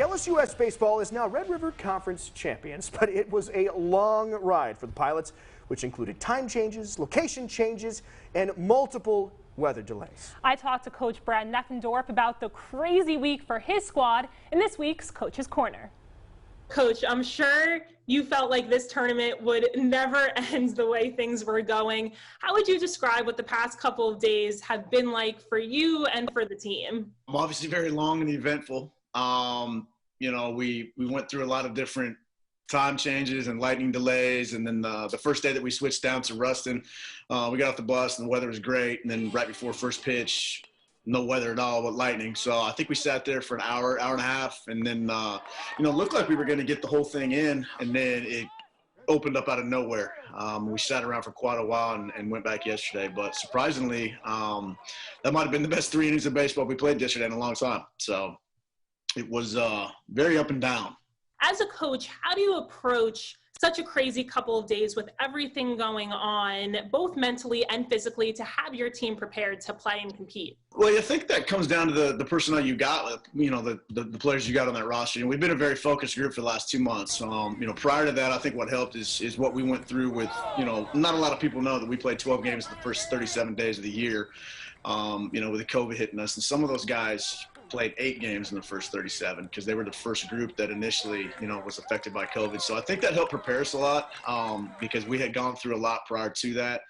LSUS baseball is now Red River Conference champions, but it was a long ride for the Pilots, which included time changes, location changes, and multiple weather delays. I talked to Coach Brad Neffendorf about the crazy week for his squad in this week's Coach's Corner. Coach, I'm sure you felt like this tournament would never end the way things were going. How would you describe what the past couple of days have been like for you and for the team? Obviously very long and eventful. You know, we went through a lot of different time changes and lightning delays, and then the first day that we switched down to Ruston, we got off the bus and the weather was great, and then right before first pitch, no weather at all but lightning. So I think we sat there for an hour and a half, and then you know, looked like we were going to get the whole thing in, and then it opened up out of nowhere. We sat around for quite a while and went back yesterday, but surprisingly, that might have been the best 3 innings of baseball we played yesterday in a long time. So it was very up and down. As a coach, how do you approach such a crazy couple of days with everything going on, both mentally and physically, to have your team prepared to play and compete? Well, I think that comes down to the personnel you got, you know, the players you got on that roster. And we've been a very focused group for the last 2 months. You know, prior to that, I think what helped is what we went through with, you know, not a lot of people know that we played 12 games the first 37 days of the year, you know, with the COVID hitting us. And some of those guys played 8 games in the first 37 because they were the first group that initially, you know, was affected by COVID. So I think that helped prepare us a lot because we had gone through a lot prior to that.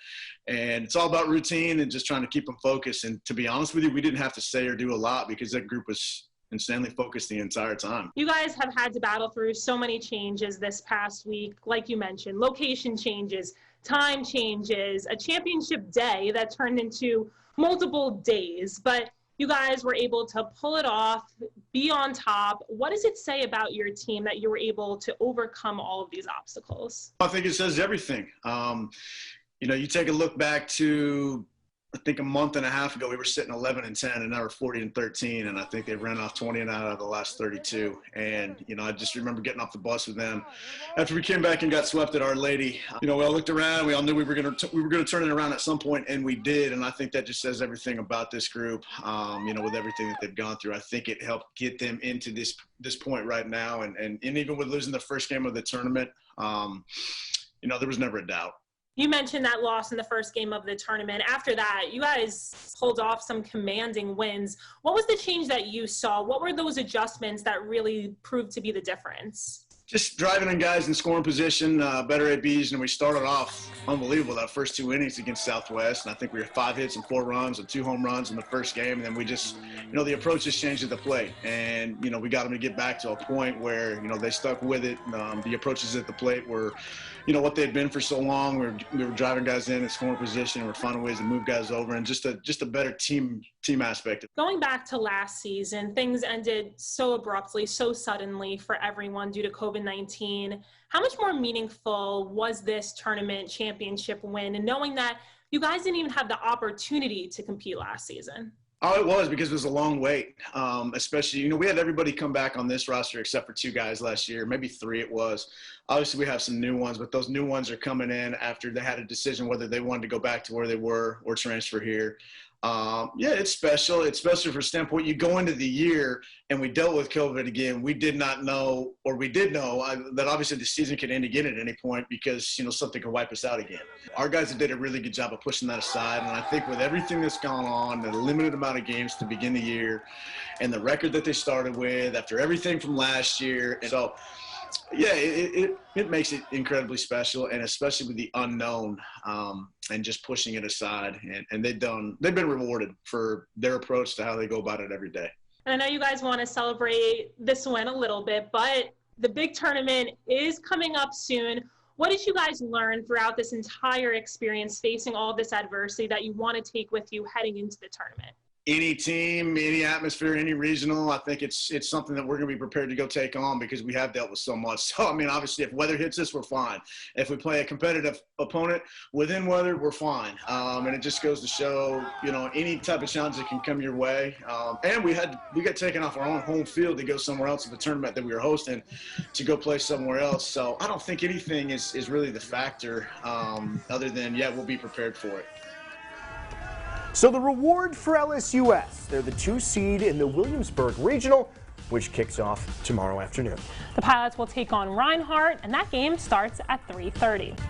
And it's all about routine and just trying to keep them focused. And to be honest with you, we didn't have to say or do a lot because that group was insanely focused the entire time. You guys have had to battle through so many changes this past week, like you mentioned, location changes, time changes, a championship day that turned into multiple days. But you guys were able to pull it off, be on top. What does it say about your team that you were able to overcome all of these obstacles? I think it says everything. You know, you take a look back to, I think a month and a half ago, we were sitting 11-10, and now we're 40-13, and I think they've ran off 20 out of the last 32. And, you know, I just remember getting off the bus with them after we came back and got swept at Our Lady. You know, we all looked around. We all knew we were going to turn it around at some point, and we did. And I think that just says everything about this group. You know, with everything that they've gone through, I think it helped get them into this point right now. And even with losing the first game of the tournament, you know, there was never a doubt. You mentioned that loss in the first game of the tournament. After that, you guys pulled off some commanding wins. What was the change that you saw? What were those adjustments that really proved to be the difference? Just driving in guys in scoring position, better ABs, and we started off unbelievable that first 2 innings against Southwest, and I think we were 5 hits and 4 runs and 2 home runs in the first game, and then we just, you know, the approach just changed at the plate, and, you know, we got them to get back to a point where, you know, they stuck with it. The approaches at the plate were, you know, what they'd been for so long. We were driving guys in scoring position, and we're finding ways to move guys over, and just a better team aspect. Going back to last season, things ended so abruptly, so suddenly for everyone due to COVID-19. How much more meaningful was this tournament championship win, and knowing that you guys didn't even have the opportunity to compete last season? Oh, it was, because it was a long wait, especially, you know, we had everybody come back on this roster except for 2 guys last year, maybe 3 it was. Obviously, we have some new ones, but those new ones are coming in after they had a decision whether they wanted to go back to where they were or transfer here. Yeah, it's special. It's special for standpoint. You go into the year and we dealt with COVID again. We did not know, or we did know that obviously the season could end again at any point because, you know, something could wipe us out again. Our guys did a really good job of pushing that aside. And I think with everything that's gone on, the limited amount of games to begin the year and the record that they started with after everything from last year. And so, yeah, it makes it incredibly special, and especially with the unknown and just pushing it aside. And they've been rewarded for their approach to how they go about it every day. And I know you guys want to celebrate this win a little bit, but the big tournament is coming up soon. What did you guys learn throughout this entire experience facing all of this adversity that you want to take with you heading into the tournament? Any team, any atmosphere, any regional, I think it's something that we're going to be prepared to go take on because we have dealt with so much. So, I mean, obviously, if weather hits us, we're fine. If we play a competitive opponent within weather, we're fine. And it just goes to show, you know, any type of challenge that can come your way. And we got taken off our own home field to go somewhere else in the tournament that we were hosting to go play somewhere else. So I don't think anything is really the factor other than, yeah, we'll be prepared for it. So the reward for LSUS, they're the 2 seed in the Williamsburg Regional. which kicks off tomorrow afternoon. The Pilots will take on Reinhardt, and that game starts at 3:30.